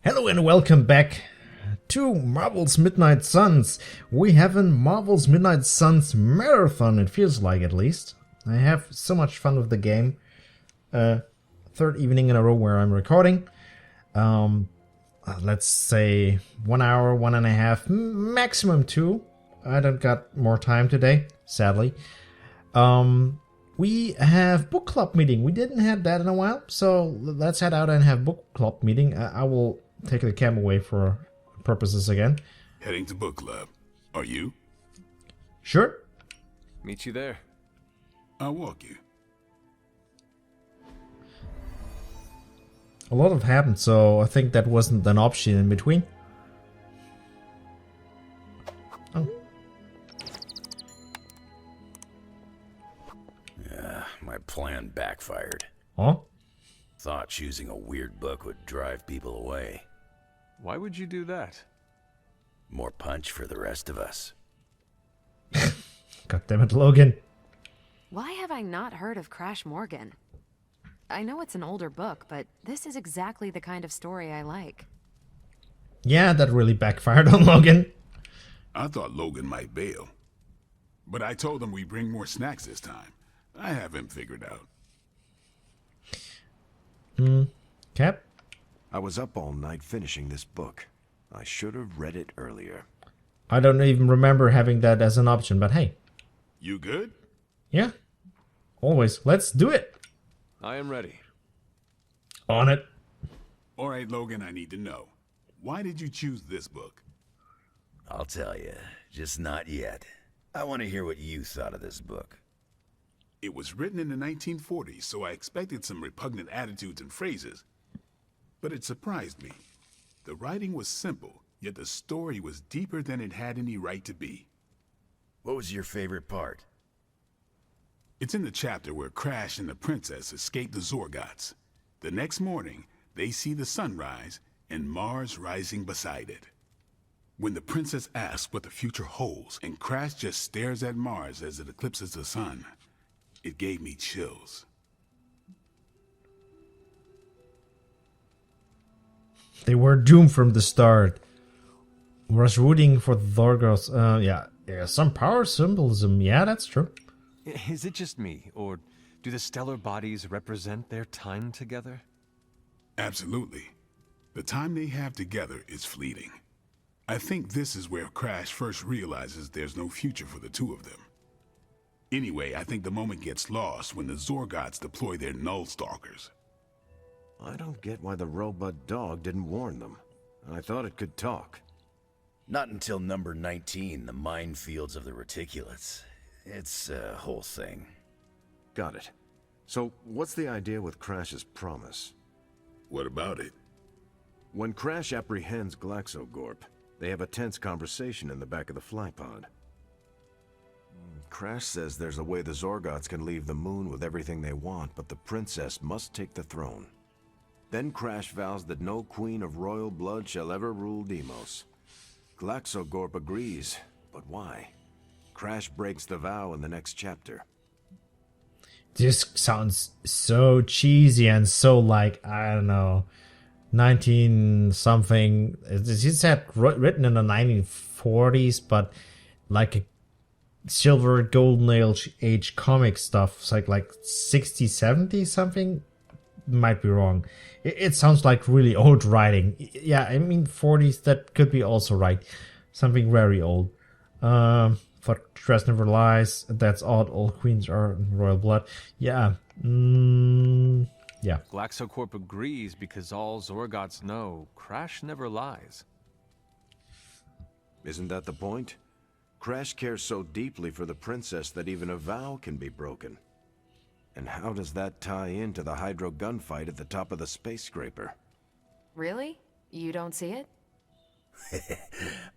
Hello and welcome back to Marvel's Midnight Suns. We have a Marvel's Midnight Suns marathon, it feels like at least. I have so much fun with the game. Third evening in a row where I'm recording. Let's say 1 hour, 1.5, maximum 2. I don't got more time today, sadly. We have book club meeting. We didn't have that in a while, so let's head out and have book club meeting. I will take the cam away for purposes again. Heading to book club. Are you? Sure. Meet you there. I'll walk you. A lot have happened, so I think that wasn't an option in between. Oh. My plan backfired. Huh? Thought choosing a weird book would drive people away. Why would you do that? More punch for the rest of us. God damn it, Logan. Why have I not heard of Crash Morgan? I know it's an older book, but this is exactly the kind of story I like. Yeah, that really backfired on Logan. I thought Logan might bail. But I told him we bring more snacks this time. I have him figured out. Cap? I was up all night finishing this book. I should have read it earlier. I don't even remember having that as an option, but hey. You good? Yeah. Always. Let's do it. I am ready. On it. All right, Logan, I need to know. Why did you choose this book? I'll tell you, just not yet. I want to hear what you thought of this book. It was written in the 1940s, so I expected some repugnant attitudes and phrases. But it surprised me. The writing was simple, yet the story was deeper than it had any right to be. What was your favorite part? It's in the chapter where Crash and the princess escape the Zorgots. The next morning, they see the sun rise and Mars rising beside it. When the princess asks what the future holds and Crash just stares at Mars as it eclipses the sun, it gave me chills. They were doomed from the start. Was rooting for the Zorgos. Yeah, some power symbolism. Yeah, that's true. Is it just me, or do the stellar bodies represent their time together? Absolutely. The time they have together is fleeting. I think this is where Crash first realizes there's no future for the two of them. Anyway, I think the moment gets lost when the Zorgots deploy their Null Stalkers. I don't get why the robot dog didn't warn them. I thought it could talk. Not until number 19, the minefields of the reticulates. It's a whole thing. Got it. So, what's the idea with Crash's promise? What about it? When Crash apprehends Glaxogorp, they have a tense conversation in the back of the flypod. Crash says there's a way the Zorgots can leave the moon with everything they want, but the princess must take the throne. Then Crash vows that no queen of royal blood shall ever rule Deimos. Glaxogorp agrees, but why? Crash breaks the vow in the next chapter. This sounds so cheesy and so like, I don't know, 19 something. He said written in the 1940s, but like a silver golden age comic stuff. It's like 60, 70 something. Might be wrong. It sounds like really old writing. Yeah, I mean 40s, that could be also right. Something very old. For Dress Never Lies, that's odd. All queens are in royal blood. Yeah. Yeah. Glaxocorp agrees because all Zorgots know Crash never lies. Isn't that the point? Crash cares so deeply for the princess that even a vow can be broken. And how does that tie into the Hydro gunfight at the top of the space scraper? Really? You don't see it?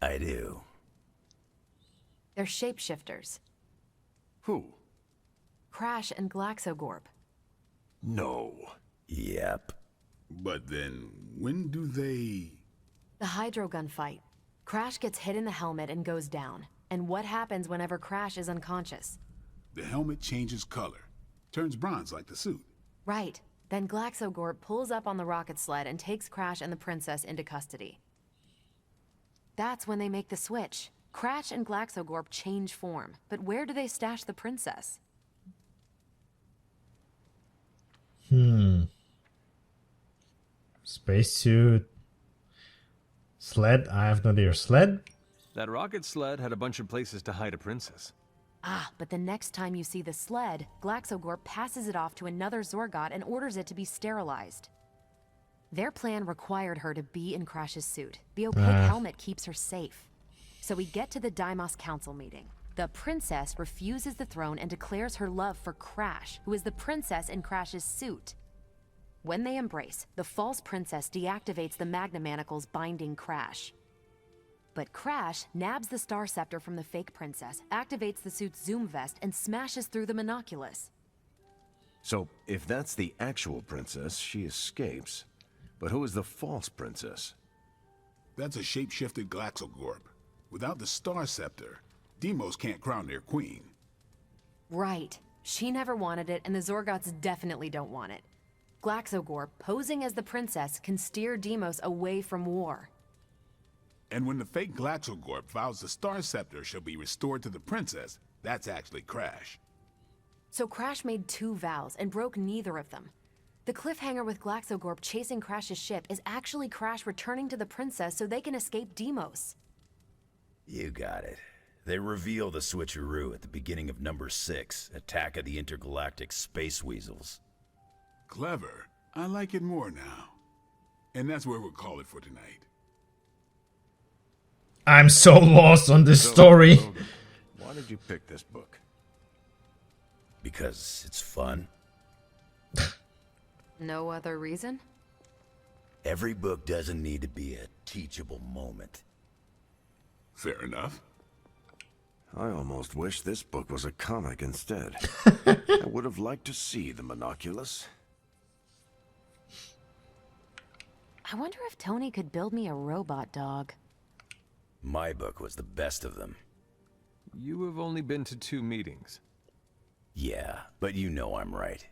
I do. They're shapeshifters. Who? Crash and Glaxogorp. No. Yep. But then, when do they... The Hydro gunfight. Crash gets hit in the helmet and goes down. And what happens whenever Crash is unconscious? The helmet changes color. Turns bronze like the suit. Right. Then Glaxogorp pulls up on the rocket sled and takes Crash and the princess into custody. That's when they make the switch. Crash and Glaxogorp change form, but where do they stash the princess? Spacesuit. Sled? I have no idea. Sled? That rocket sled had a bunch of places to hide a princess. Ah, but the next time you see the sled, Glaxogorp passes it off to another Zorgot and orders it to be sterilized. Their plan required her to be in Crash's suit. The opaque helmet keeps her safe. So we get to the Deimos Council meeting. The princess refuses the throne and declares her love for Crash, who is the princess in Crash's suit. When they embrace, the false princess deactivates the Magna Manacles binding Crash. But Crash nabs the Star Scepter from the fake princess, activates the suit's zoom vest, and smashes through the monoculus. So, if that's the actual princess, she escapes. But who is the false princess? That's a shape-shifted Glaxogorp. Without the Star Scepter, Deimos can't crown their queen. Right. She never wanted it, and the Zorgots definitely don't want it. Glaxogorp, posing as the princess, can steer Deimos away from war. And when the fake Glaxogorp vows the Star Scepter shall be restored to the princess, that's actually Crash. So Crash made 2 vows and broke neither of them. The cliffhanger with Glaxogorp chasing Crash's ship is actually Crash returning to the princess so they can escape Deimos. You got it. They reveal the switcheroo at the beginning of number 6, Attack of the Intergalactic Space Weasels. Clever. I like it more now. And that's where we'll call it for tonight. I'm so lost on this So, story. Logan, why did you pick this book? Because it's fun. No other reason? Every book doesn't need to be a teachable moment. Fair enough. I almost wish this book was a comic instead. I would have liked to see the monoculus. I wonder if Tony could build me a robot dog. My book was the best of them. You have only been to 2 meetings. Yeah, but you know I'm right.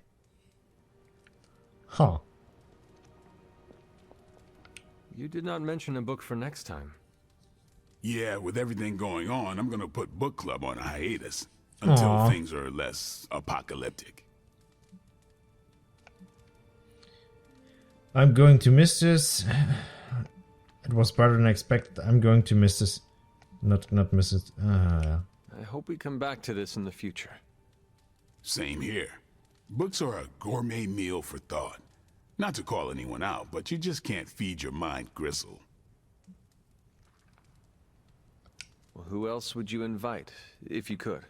Huh. You did not mention a book for next time. Yeah, with everything going on, I'm gonna put book club on a hiatus until Aw. things are less apocalyptic. I'm going to miss this. It was better than expected. I'm going to miss this. Not miss it. I hope we come back to this in the future. Same here. Books are a gourmet meal for thought. Not to call anyone out, but you just can't feed your mind gristle. Well, who else would you invite, if you could?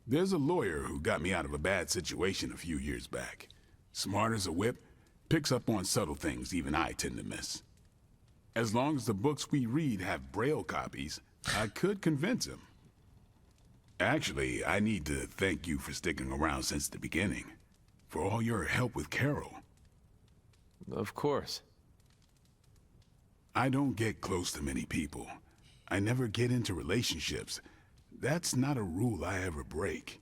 There's a lawyer who got me out of a bad situation a few years back. Smart as a whip, picks up on subtle things even I tend to miss. As long as the books we read have Braille copies, I could convince him. Actually, I need to thank you for sticking around since the beginning. For all your help with Carol. Of course. I don't get close to many people. I never get into relationships. That's not a rule I ever break.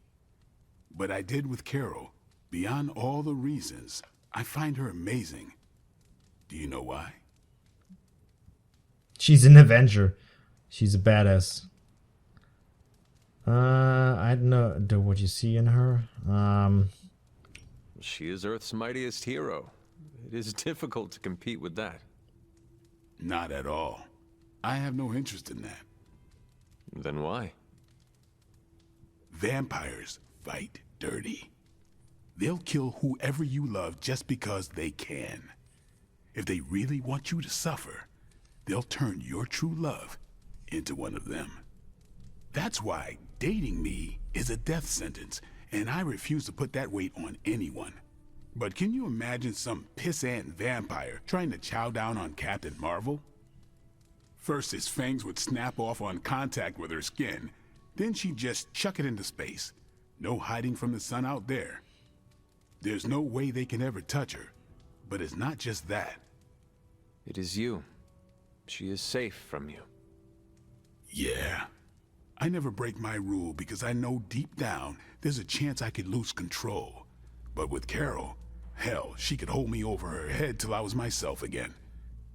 But I did with Carol. Beyond all the reasons, I find her amazing. Do you know why? She's an Avenger. She's a badass. I don't know what you see in her. She is Earth's mightiest hero. It is difficult to compete with that. Not at all. I have no interest in that. Then why? Vampires fight dirty. They'll kill whoever you love just because they can. If they really want you to suffer, they'll turn your true love into one of them. That's why dating me is a death sentence, and I refuse to put that weight on anyone. But can you imagine some pissant vampire trying to chow down on Captain Marvel? First, his fangs would snap off on contact with her skin. Then she'd just chuck it into space. No hiding from the sun out there. There's no way they can ever touch her. But it's not just that. It is you. She is safe from you. Yeah. I never break my rule because I know deep down there's a chance I could lose control. But with Carol, hell, she could hold me over her head till I was myself again.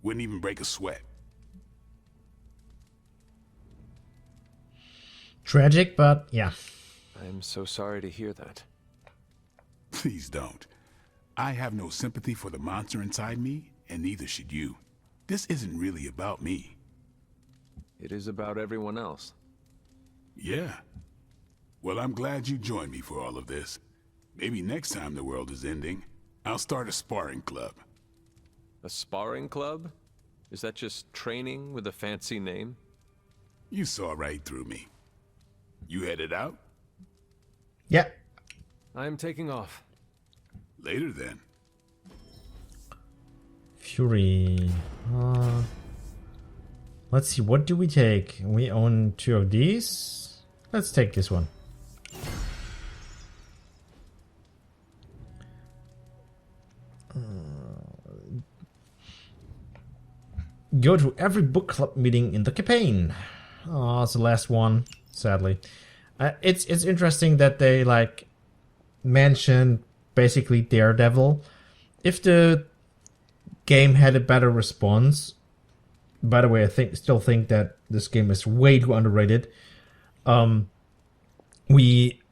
Wouldn't even break a sweat. Tragic, but yeah. I'm so sorry to hear that. Please don't. I have no sympathy for the monster inside me, and neither should you. This isn't really about me. It is about everyone else. Yeah. Well, I'm glad you joined me for all of this. Maybe next time the world is ending, I'll start a sparring club. A sparring club? Is that just training with a fancy name? You saw right through me. You headed out? Yeah. I'm taking off. Later then. Fury. Let's see, what do we take? We own 2 of these. Let's take this one. Go to every book club meeting in the campaign. Oh, it's the last one, sadly. It's interesting that they like mention basically Daredevil. If the game had a better response, by the way, I still think that this game is way too underrated. We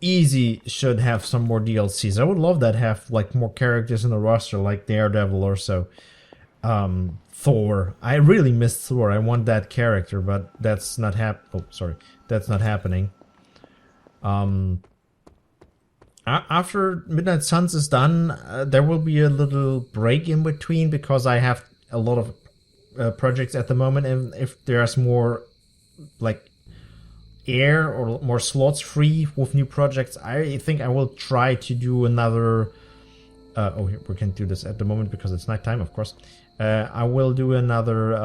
easy should have some more DLCs. I would love that, have like more characters in the roster, like Daredevil or so. Thor. I really miss Thor. I want that character, but that's not that's not happening. After Midnight Suns is done, there will be a little break in between because I have a lot of projects at the moment, and if there's more like air or more slots free with new projects, I think I will try to do another. We can't do this at the moment because it's nighttime, of course. I will do another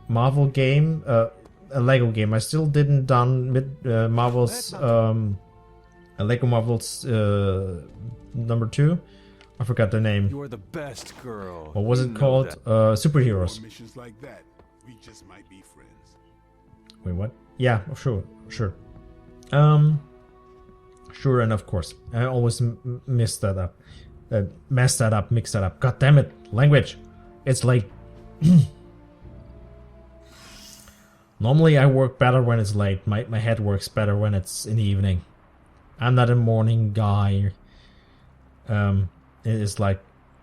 Marvel game, a Lego game. I still didn't done Marvel's Lego Marvel's number 2. I forgot the name. You are the best girl. What was You it know called? that. Superheroes. More missions like that, we just might be friends. Wait, what? Yeah, sure. Sure, and of course. I always mess that up. Mix that up. God damn it. Language. It's late. Normally I work better when it's late. My head works better when it's in the evening. I'm not a morning guy. It is like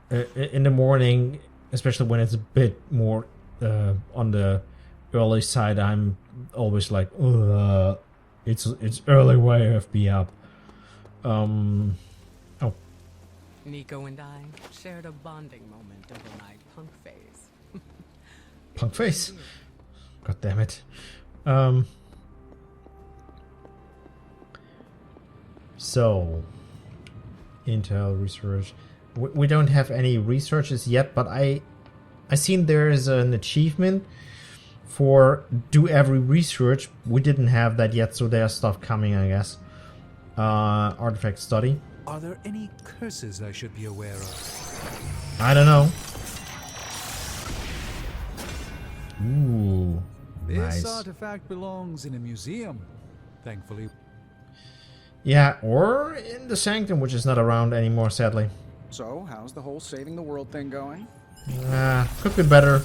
in the morning, especially when it's a bit more on the early side, I'm always like, it's early, why you have to be up? Nico and I shared a bonding moment over my punk phase. Punk face. God damn it. So, Intel research. We don't have any researches yet, but I seen there is an achievement for do every research. We didn't have that yet, so there's stuff coming, I guess. Artifact study. Are there any curses I should be aware of? I don't know. Ooh, This nice. artifact belongs in a museum, thankfully. Yeah, or in the Sanctum, which is not around anymore, sadly. So, how's the whole saving the world thing going? Could be better.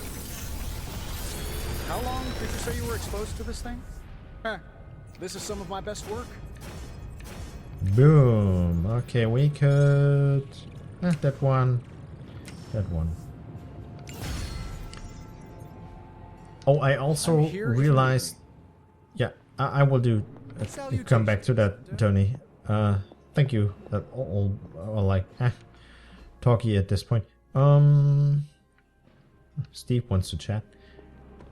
How long did you say you were exposed to this thing? This is some of my best work. Boom. Okay, we could... that one. That one. Oh, I also I'm here if you realized... Yeah, I will do... come back to that, Tony. Thank you. That all like... talky at this point. Steve wants to chat.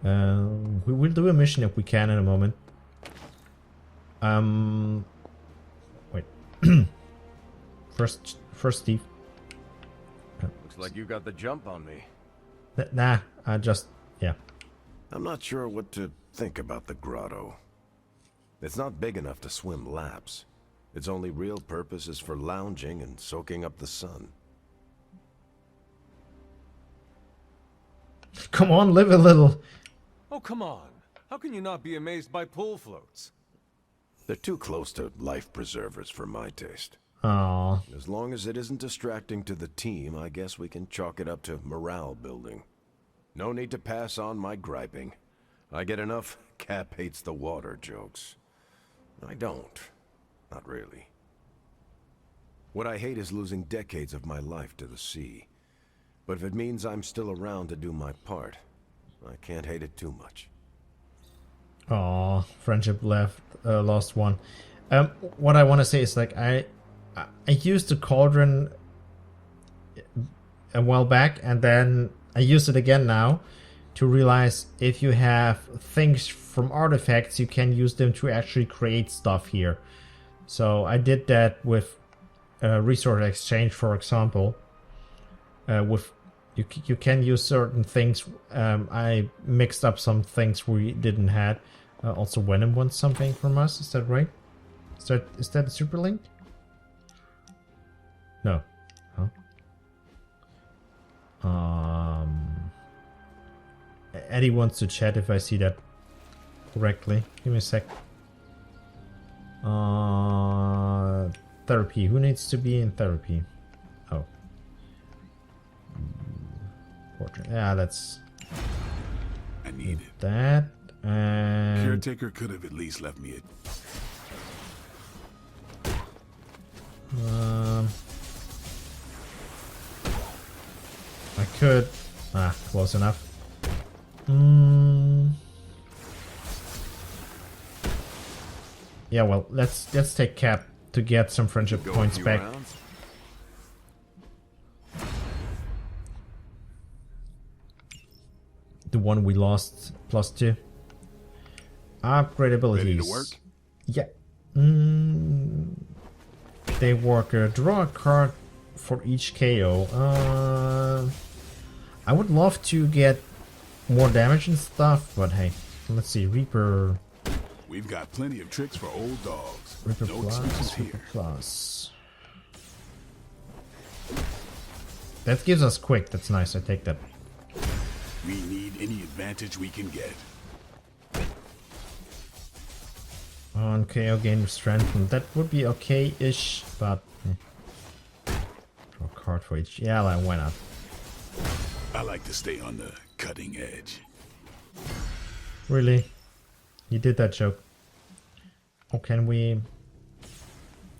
We will do a mission if we can in a moment. Wait. First Steve. Looks like you got the jump on me. Nah, I just... Yeah. I'm not sure what to think about the grotto. It's not big enough to swim laps. Its only real purpose is for lounging and soaking up the sun. Come on, live a little. Oh, come on. How can you not be amazed by pull floats? They're too close to life preservers for my taste. Aw. As long as it isn't distracting to the team, I guess we can chalk it up to morale building. No need to pass on my griping. I get enough Cap hates the water jokes. I don't. Not really. What I hate is losing decades of my life to the sea. But if it means I'm still around to do my part, I can't hate it too much. Aw, friendship lost one. What I want to say is like I used the cauldron a while back, and then I used it again now to realize if you have things from artifacts, you can use them to actually create stuff here. So I did that with resource exchange, for example. With you can use certain things. I mixed up some things we didn't had. Also, Venom wants something from us. Is that right? Is that a super link? No. Huh? Eddie wants to chat if I see that correctly. Give me a sec. Therapy. Who needs to be in therapy? Oh. Portrait. Yeah, that's... I need it. That. And... Caretaker could have at least left me it. I could. Close enough. Yeah, well, let's take Cap to get some friendship points back. Rounds? The one we lost, +2. Upgrade abilities. Ready to work? Yeah. They work. Draw a card for each KO. I would love to get more damage and stuff, but hey, let's see. Reaper. We've got plenty of tricks for old dogs. Reaper No plus. excuses Reaper here. plus. That gives us quick. That's nice. I take that. We need any advantage we can get. On KO gain strength, and that would be okay-ish, but draw a card for each. Yeah, like, why not? I like to stay on the cutting edge. Really? You did that joke. Oh, can we...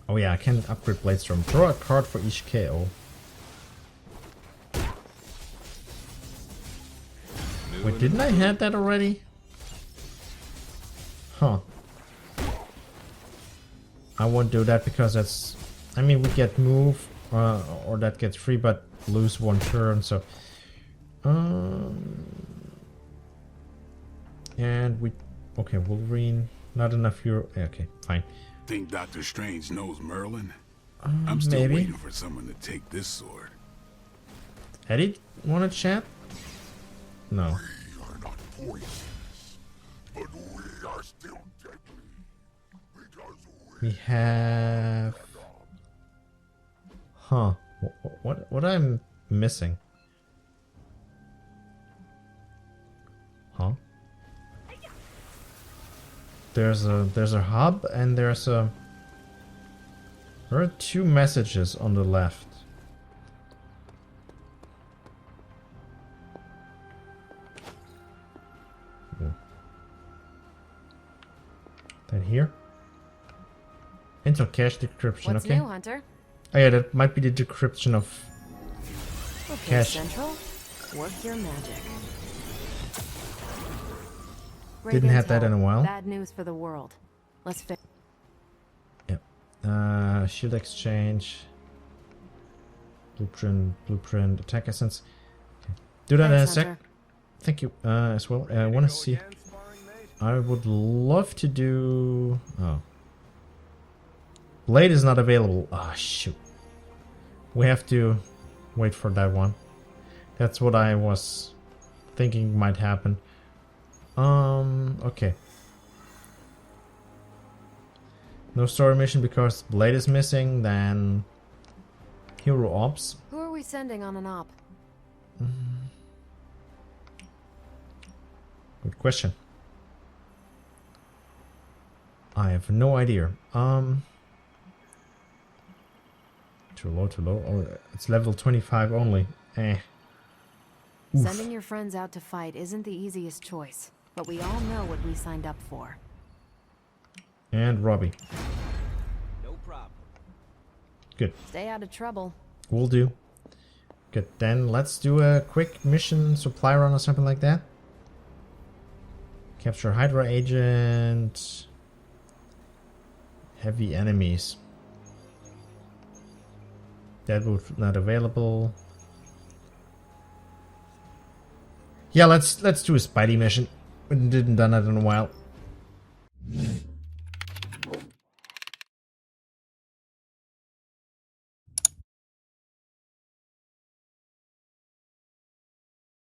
Oh yeah, I can upgrade Bladestorm. Draw a card for each KO. Wait, didn't I have that already? Huh. I won't do that because that's... I mean, we get move, or that gets free, but lose one turn, so... and we... Okay, Wolverine. Not enough hero... Okay, fine. Think Doctor Strange knows Merlin? I'm still maybe. waiting for someone to take this sword. Eddie, wanna chat? No. We are not poisonous, but we are still deadly. Because We have... Huh. What I'm missing? Huh? There's a hub and there's a... There are 2 messages on the left. That here? Enter cache decryption, What's okay. new, Hunter? Oh yeah, that might be the decryption of Okay, cache. Central, work your magic. Didn't have that in a while. Bad news for the world. Let's fix. Yep. Shield exchange. Blueprint, attack essence. Okay. Do that in a Thanks, sec. Hunter. Thank you as well. I want to see. I would love to do. Oh. Blade is not available. Ah, shoot. We have to wait for that one. That's what I was thinking might happen. Okay. No story mission because Blade is missing, then Hero Ops. Who are we sending on an op? Good question. I have no idea. Too low, too low. Oh, it's level 25 only. Eh. Oof. Sending your friends out to fight isn't the easiest choice, but we all know what we signed up for. And Robbie. No problem. Good. Stay out of trouble. Will do. Good. Then let's do a quick mission supply run or something like that. Capture Hydra agent. Heavy enemies. Deadwood not available. Yeah, let's do a Spidey mission. We didn't done that in a while.